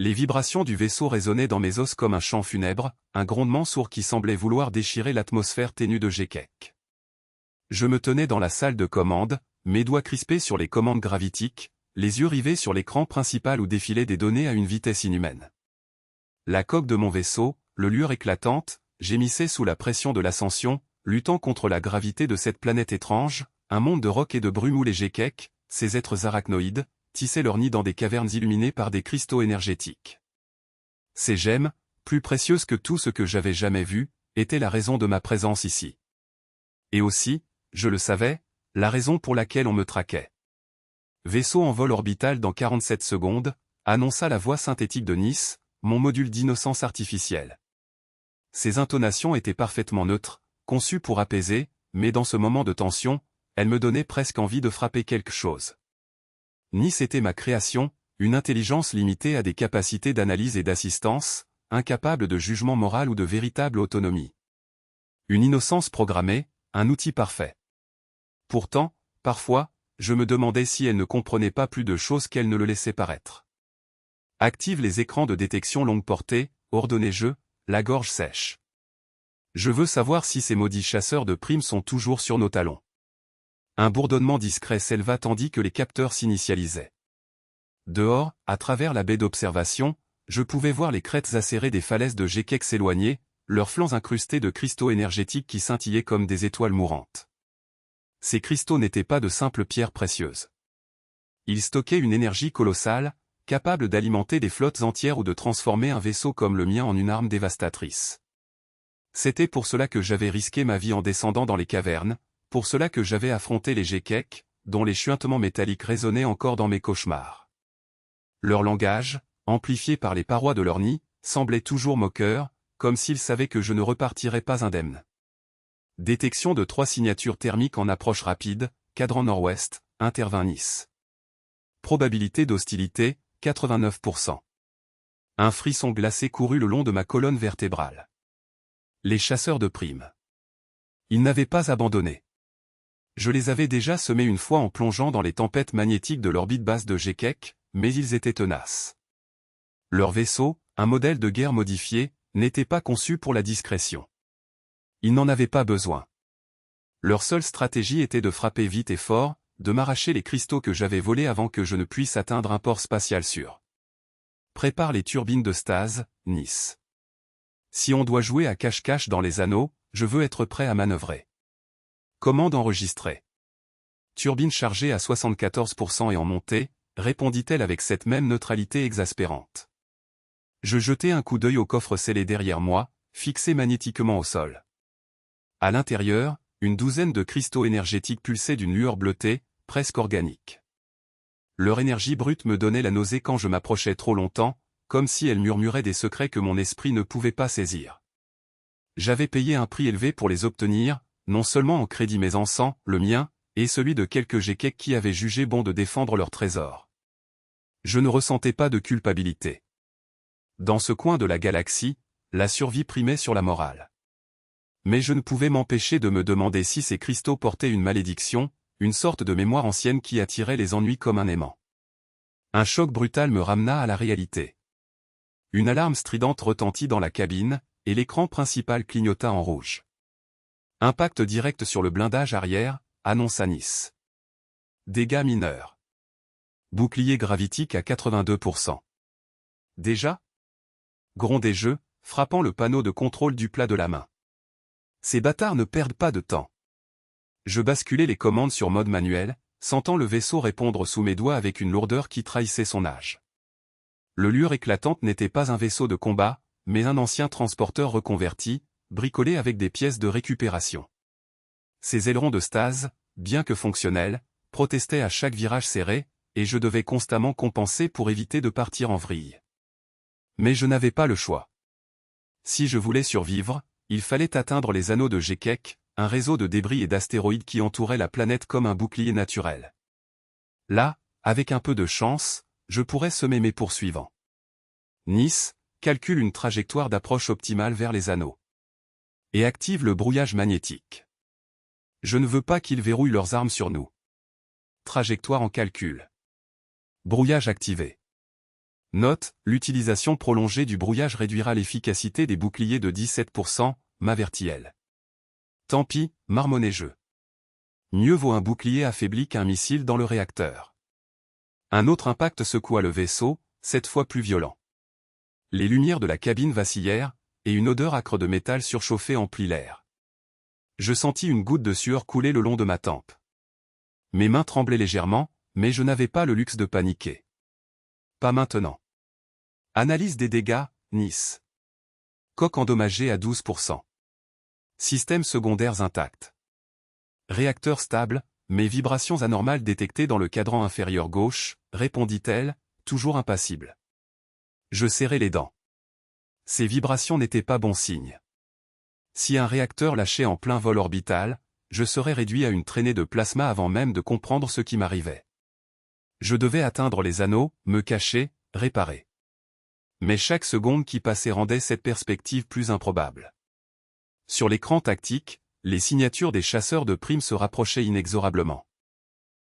Les vibrations du vaisseau résonnaient dans mes os comme un chant funèbre, un grondement sourd qui semblait vouloir déchirer l'atmosphère ténue de Gékek. Je me tenais dans la salle de commande, mes doigts crispés sur les commandes gravitiques, les yeux rivés sur l'écran principal où défilaient des données à une vitesse inhumaine. La coque de mon vaisseau, le lueur éclatante, gémissait sous la pression de l'ascension, luttant contre la gravité de cette planète étrange, un monde de roc et de brume où les Gékek, ces êtres arachnoïdes, tissaient leur nid dans des cavernes illuminées par des cristaux énergétiques. Ces gemmes, plus précieuses que tout ce que j'avais jamais vu, étaient la raison de ma présence ici. Et aussi, je le savais, la raison pour laquelle on me traquait. Vaisseau en vol orbital dans 47 secondes, annonça la voix synthétique de Nice, mon module d'innocence artificielle. Ses intonations étaient parfaitement neutres, conçues pour apaiser, mais dans ce moment de tension, elles me donnaient presque envie de frapper quelque chose. Nice était ma création, une intelligence limitée à des capacités d'analyse et d'assistance, incapable de jugement moral ou de véritable autonomie. Une innocence programmée, un outil parfait. Pourtant, parfois, je me demandais si elle ne comprenait pas plus de choses qu'elle ne le laissait paraître. Active les écrans de détection longue portée, ordonnai-je, la gorge sèche. Je veux savoir si ces maudits chasseurs de primes sont toujours sur nos talons. Un bourdonnement discret s'éleva tandis que les capteurs s'initialisaient. Dehors, à travers la baie d'observation, je pouvais voir les crêtes acérées des falaises de Gékek s'éloigner, leurs flancs incrustés de cristaux énergétiques qui scintillaient comme des étoiles mourantes. Ces cristaux n'étaient pas de simples pierres précieuses. Ils stockaient une énergie colossale, capable d'alimenter des flottes entières ou de transformer un vaisseau comme le mien en une arme dévastatrice. C'était pour cela que j'avais risqué ma vie en descendant dans les cavernes, pour cela que j'avais affronté les Gékek, dont les chuintements métalliques résonnaient encore dans mes cauchemars. Leur langage, amplifié par les parois de leur nid, semblait toujours moqueur, comme s'ils savaient que je ne repartirais pas indemne. Détection de 3 signatures thermiques en approche rapide, cadran nord-ouest, intervint Nice. Probabilité d'hostilité, 89%. Un frisson glacé courut le long de ma colonne vertébrale. Les chasseurs de primes. Ils n'avaient pas abandonné. Je les avais déjà semés une fois en plongeant dans les tempêtes magnétiques de l'orbite basse de Gékek, mais ils étaient tenaces. Leur vaisseau, un modèle de guerre modifié, n'était pas conçu pour la discrétion. Ils n'en avaient pas besoin. Leur seule stratégie était de frapper vite et fort, de m'arracher les cristaux que j'avais volés avant que je ne puisse atteindre un port spatial sûr. Prépare les turbines de stase, Nice. Si on doit jouer à cache-cache dans les anneaux, je veux être prêt à manœuvrer. Commande enregistrée. Turbine chargée à 74% et en montée, répondit-elle avec cette même neutralité exaspérante. Je jetai un coup d'œil au coffre scellé derrière moi, fixé magnétiquement au sol. À l'intérieur, une douzaine de cristaux énergétiques pulsaient d'une lueur bleutée, presque organique. Leur énergie brute me donnait la nausée quand je m'approchais trop longtemps, comme si elle murmurait des secrets que mon esprit ne pouvait pas saisir. J'avais payé un prix élevé pour les obtenir, non seulement en crédit mais en sang, le mien, et celui de quelques Gékek qui avaient jugé bon de défendre leur trésor. Je ne ressentais pas de culpabilité. Dans ce coin de la galaxie, la survie primait sur la morale. Mais je ne pouvais m'empêcher de me demander si ces cristaux portaient une malédiction, une sorte de mémoire ancienne qui attirait les ennuis comme un aimant. Un choc brutal me ramena à la réalité. Une alarme stridente retentit dans la cabine, et l'écran principal clignota en rouge. Impact direct sur le blindage arrière, annonça Nice. Dégâts mineurs. Bouclier gravitique à 82%. Déjà ? Grondai-je, frappant le panneau de contrôle du plat de la main. Ces bâtards ne perdent pas de temps. Je basculai les commandes sur mode manuel, sentant le vaisseau répondre sous mes doigts avec une lourdeur qui trahissait son âge. Le lueur éclatante n'était pas un vaisseau de combat, mais un ancien transporteur reconverti, bricolé avec des pièces de récupération. Ses ailerons de stase, bien que fonctionnels, protestaient à chaque virage serré, et je devais constamment compenser pour éviter de partir en vrille. Mais je n'avais pas le choix. Si je voulais survivre, il fallait atteindre les anneaux de Gékek, un réseau de débris et d'astéroïdes qui entourait la planète comme un bouclier naturel. Là, avec un peu de chance, je pourrais semer mes poursuivants. Nice calcule une trajectoire d'approche optimale vers les anneaux. Et active le brouillage magnétique. Je ne veux pas qu'ils verrouillent leurs armes sur nous. Trajectoire en calcul. Brouillage activé. Note, l'utilisation prolongée du brouillage réduira l'efficacité des boucliers de 17%, m'avertit-elle. Tant pis, marmonnai-je. Mieux vaut un bouclier affaibli qu'un missile dans le réacteur. Un autre impact secoua le vaisseau, cette fois plus violent. Les lumières de la cabine vacillèrent, et une odeur âcre de métal surchauffé emplit l'air. Je sentis une goutte de sueur couler le long de ma tempe. Mes mains tremblaient légèrement, mais je n'avais pas le luxe de paniquer. Pas maintenant. Analyse des dégâts, Nice. Coque endommagée à 12%. Systèmes secondaires intacts. Réacteur stable, mais vibrations anormales détectées dans le cadran inférieur gauche, répondit-elle, toujours impassible. Je serrai les dents. Ces vibrations n'étaient pas bon signe. Si un réacteur lâchait en plein vol orbital, je serais réduit à une traînée de plasma avant même de comprendre ce qui m'arrivait. Je devais atteindre les anneaux, me cacher, réparer. Mais chaque seconde qui passait rendait cette perspective plus improbable. Sur l'écran tactique, les signatures des chasseurs de primes se rapprochaient inexorablement.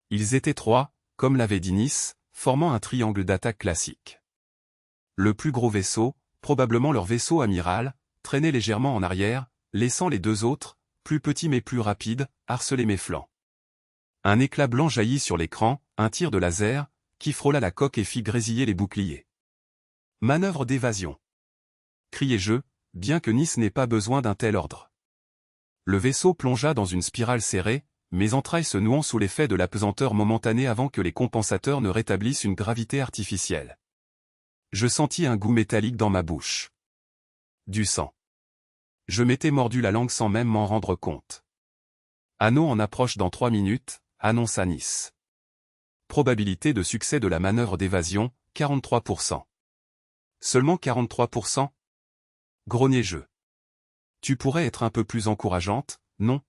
Ils étaient 3, comme l'avait dit Nice, formant un triangle d'attaque classique. Le plus gros vaisseau, probablement leur vaisseau amiral, traînait légèrement en arrière, laissant les 2 autres, plus petits mais plus rapides, harceler mes flancs. Un éclat blanc jaillit sur l'écran, un tir de laser, qui frôla la coque et fit grésiller les boucliers. Manœuvre d'évasion. Criai-je, bien que Nice n'ait pas besoin d'un tel ordre. Le vaisseau plongea dans une spirale serrée, mes entrailles se nouant sous l'effet de l'apesanteur momentanée avant que les compensateurs ne rétablissent une gravité artificielle. Je sentis un goût métallique dans ma bouche. Du sang. Je m'étais mordu la langue sans même m'en rendre compte. Anneau en approche dans 3 minutes, annonça Nice. Probabilité de succès de la manœuvre d'évasion, 43%. Seulement 43%? Grognai-je. Tu pourrais être un peu plus encourageante, non?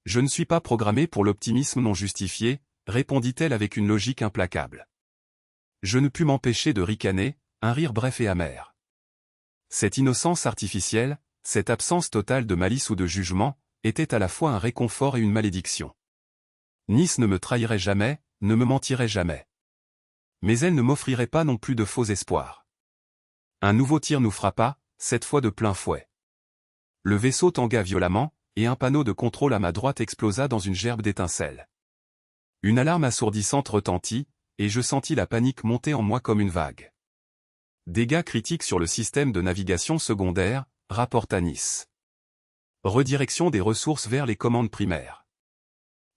Je ne suis pas programmé pour l'optimisme non justifié, répondit-elle avec une logique implacable. Je ne pus m'empêcher de ricaner, un rire bref et amer. Cette innocence artificielle, cette absence totale de malice ou de jugement, était à la fois un réconfort et une malédiction. Nice ne me trahirait jamais, ne me mentirait jamais. Mais elle ne m'offrirait pas non plus de faux espoirs. Un nouveau tir nous frappa, cette fois de plein fouet. Le vaisseau tangua violemment, et un panneau de contrôle à ma droite explosa dans une gerbe d'étincelles. Une alarme assourdissante retentit, et je sentis la panique monter en moi comme une vague. Dégâts critiques sur le système de navigation secondaire, rapporta Nice. Redirection des ressources vers les commandes primaires.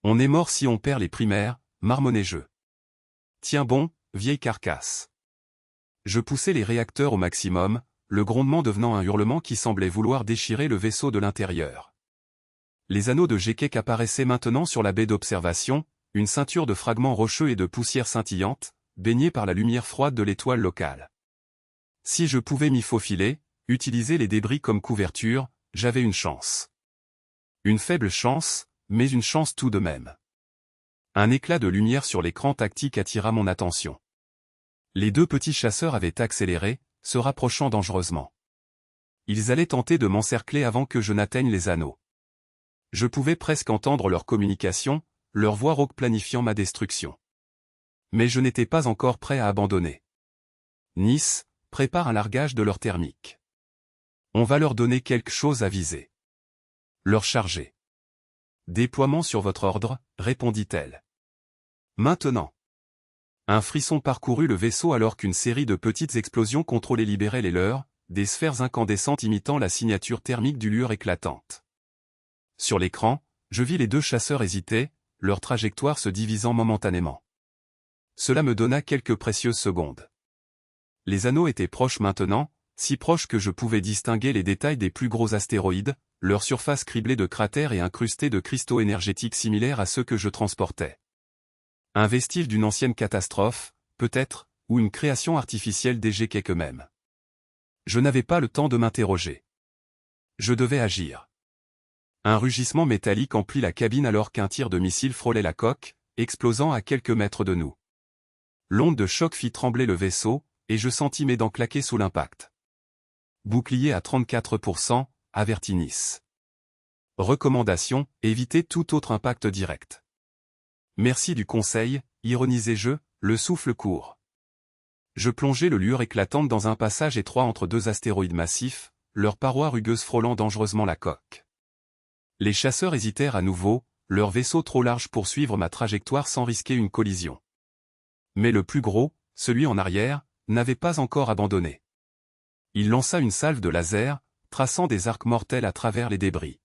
On est mort si on perd les primaires, marmonnai-je. Tiens bon, vieille carcasse. Je poussai les réacteurs au maximum, le grondement devenant un hurlement qui semblait vouloir déchirer le vaisseau de l'intérieur. Les anneaux de Gekek apparaissaient maintenant sur la baie d'observation, une ceinture de fragments rocheux et de poussière scintillante, baignée par la lumière froide de l'étoile locale. Si je pouvais m'y faufiler, utiliser les débris comme couverture, j'avais une chance. Une faible chance, mais une chance tout de même. Un éclat de lumière sur l'écran tactique attira mon attention. Les 2 petits chasseurs avaient accéléré, se rapprochant dangereusement. Ils allaient tenter de m'encercler avant que je n'atteigne les anneaux. Je pouvais presque entendre leur communication, leur voix rauque planifiant ma destruction. Mais je n'étais pas encore prêt à abandonner. Nice, prépare un largage de leur thermique. On va leur donner quelque chose à viser. Leur charger. Déploiement sur votre ordre, répondit-elle. Maintenant. Un frisson parcourut le vaisseau alors qu'une série de petites explosions contrôlées libéraient les leurs, des sphères incandescentes imitant la signature thermique du lueur éclatante. Sur l'écran, je vis les 2 chasseurs hésiter, leur trajectoire se divisant momentanément. Cela me donna quelques précieuses secondes. Les anneaux étaient proches maintenant, si proches que je pouvais distinguer les détails des plus gros astéroïdes, leur surface criblée de cratères et incrustée de cristaux énergétiques similaires à ceux que je transportais. Un vestige d'une ancienne catastrophe, peut-être, ou une création artificielle des Gekek eux-mêmes. Je n'avais pas le temps de m'interroger. Je devais agir. Un rugissement métallique emplit la cabine alors qu'un tir de missile frôlait la coque, explosant à quelques mètres de nous. L'onde de choc fit trembler le vaisseau, et je sentis mes dents claquer sous l'impact. Bouclier à 34%, avertit Nice. Recommandation, éviter tout autre impact direct. Merci du conseil, ironisai-je, le souffle court. Je plongeai le lueur éclatante dans un passage étroit entre deux astéroïdes massifs, leurs parois rugueuses frôlant dangereusement la coque. Les chasseurs hésitèrent à nouveau, leur vaisseau trop large pour suivre ma trajectoire sans risquer une collision. Mais le plus gros, celui en arrière, n'avait pas encore abandonné. Il lança une salve de laser, traçant des arcs mortels à travers les débris.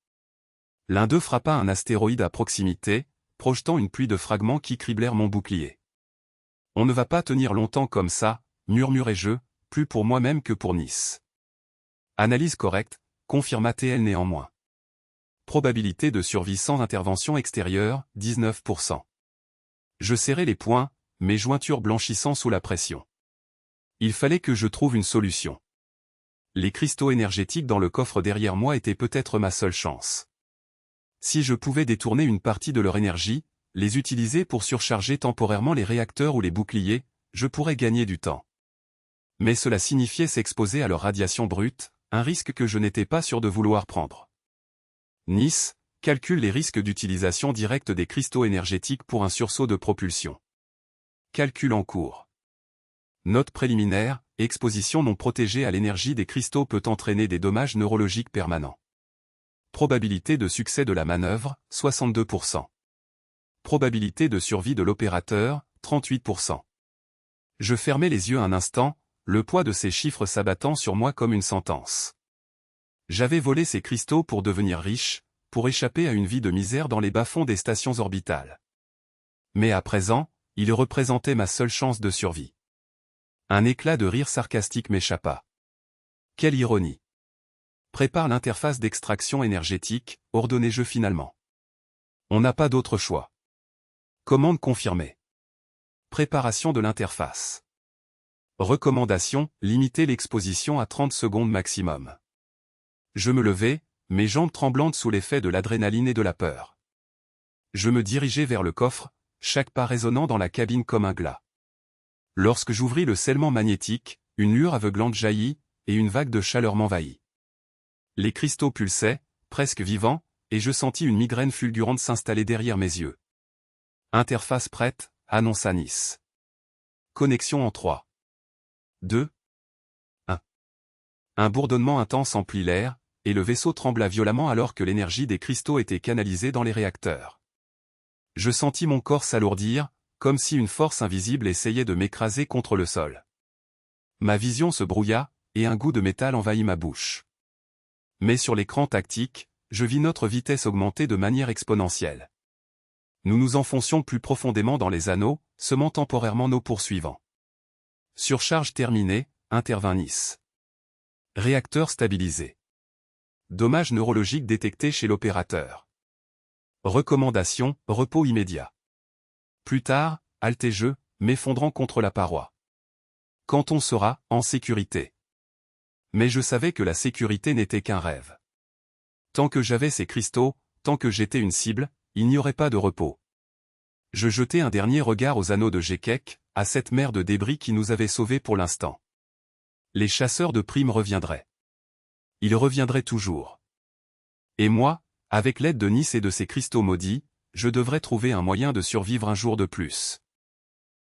L'un d'eux frappa un astéroïde à proximité, projetant une pluie de fragments qui criblèrent mon bouclier. « On ne va pas tenir longtemps comme ça », murmurai-je, plus pour moi-même que pour Nice. Analyse correcte, confirma TL néanmoins. Probabilité de survie sans intervention extérieure, 19%. Je serrai les poings, mes jointures blanchissant sous la pression. Il fallait que je trouve une solution. Les cristaux énergétiques dans le coffre derrière moi étaient peut-être ma seule chance. Si je pouvais détourner une partie de leur énergie, les utiliser pour surcharger temporairement les réacteurs ou les boucliers, je pourrais gagner du temps. Mais cela signifiait s'exposer à leur radiation brute, un risque que je n'étais pas sûr de vouloir prendre. Nice calcule les risques d'utilisation directe des cristaux énergétiques pour un sursaut de propulsion. Calcul en cours. Note préliminaire, exposition non protégée à l'énergie des cristaux peut entraîner des dommages neurologiques permanents. Probabilité de succès de la manœuvre, 62%. Probabilité de survie de l'opérateur, 38%. Je fermai les yeux un instant, le poids de ces chiffres s'abattant sur moi comme une sentence. J'avais volé ces cristaux pour devenir riche, pour échapper à une vie de misère dans les bas-fonds des stations orbitales. Mais à présent, ils représentaient ma seule chance de survie. Un éclat de rire sarcastique m'échappa. Quelle ironie! Prépare l'interface d'extraction énergétique, ordonnai-je finalement. On n'a pas d'autre choix. Commande confirmée. Préparation de l'interface. Recommandation, limiter l'exposition à 30 secondes maximum. Je me levai, mes jambes tremblantes sous l'effet de l'adrénaline et de la peur. Je me dirigeai vers le coffre, chaque pas résonnant dans la cabine comme un glas. Lorsque j'ouvris le scellement magnétique, une lueur aveuglante jaillit, et une vague de chaleur m'envahit. Les cristaux pulsaient, presque vivants, et je sentis une migraine fulgurante s'installer derrière mes yeux. Interface prête, annonça Nice. Connexion en 3. 2. 1. Un bourdonnement intense emplit l'air, et le vaisseau trembla violemment alors que l'énergie des cristaux était canalisée dans les réacteurs. Je sentis mon corps s'alourdir, comme si une force invisible essayait de m'écraser contre le sol. Ma vision se brouilla, et un goût de métal envahit ma bouche. Mais sur l'écran tactique, je vis notre vitesse augmenter de manière exponentielle. Nous nous enfoncions plus profondément dans les anneaux, semant temporairement nos poursuivants. Surcharge terminée, intervint Nice. Réacteur stabilisé. Dommages neurologiques détectés chez l'opérateur. Recommandation, repos immédiat. Plus tard, haltai-je, m'effondrant contre la paroi. Quand on sera en sécurité. Mais je savais que la sécurité n'était qu'un rêve. Tant que j'avais ces cristaux, tant que j'étais une cible, il n'y aurait pas de repos. Je jetai un dernier regard aux anneaux de Gekek, à cette mer de débris qui nous avait sauvés pour l'instant. Les chasseurs de primes reviendraient. Ils reviendraient toujours. Et moi, avec l'aide de Nice et de ses cristaux maudits, je devrais trouver un moyen de survivre un jour de plus.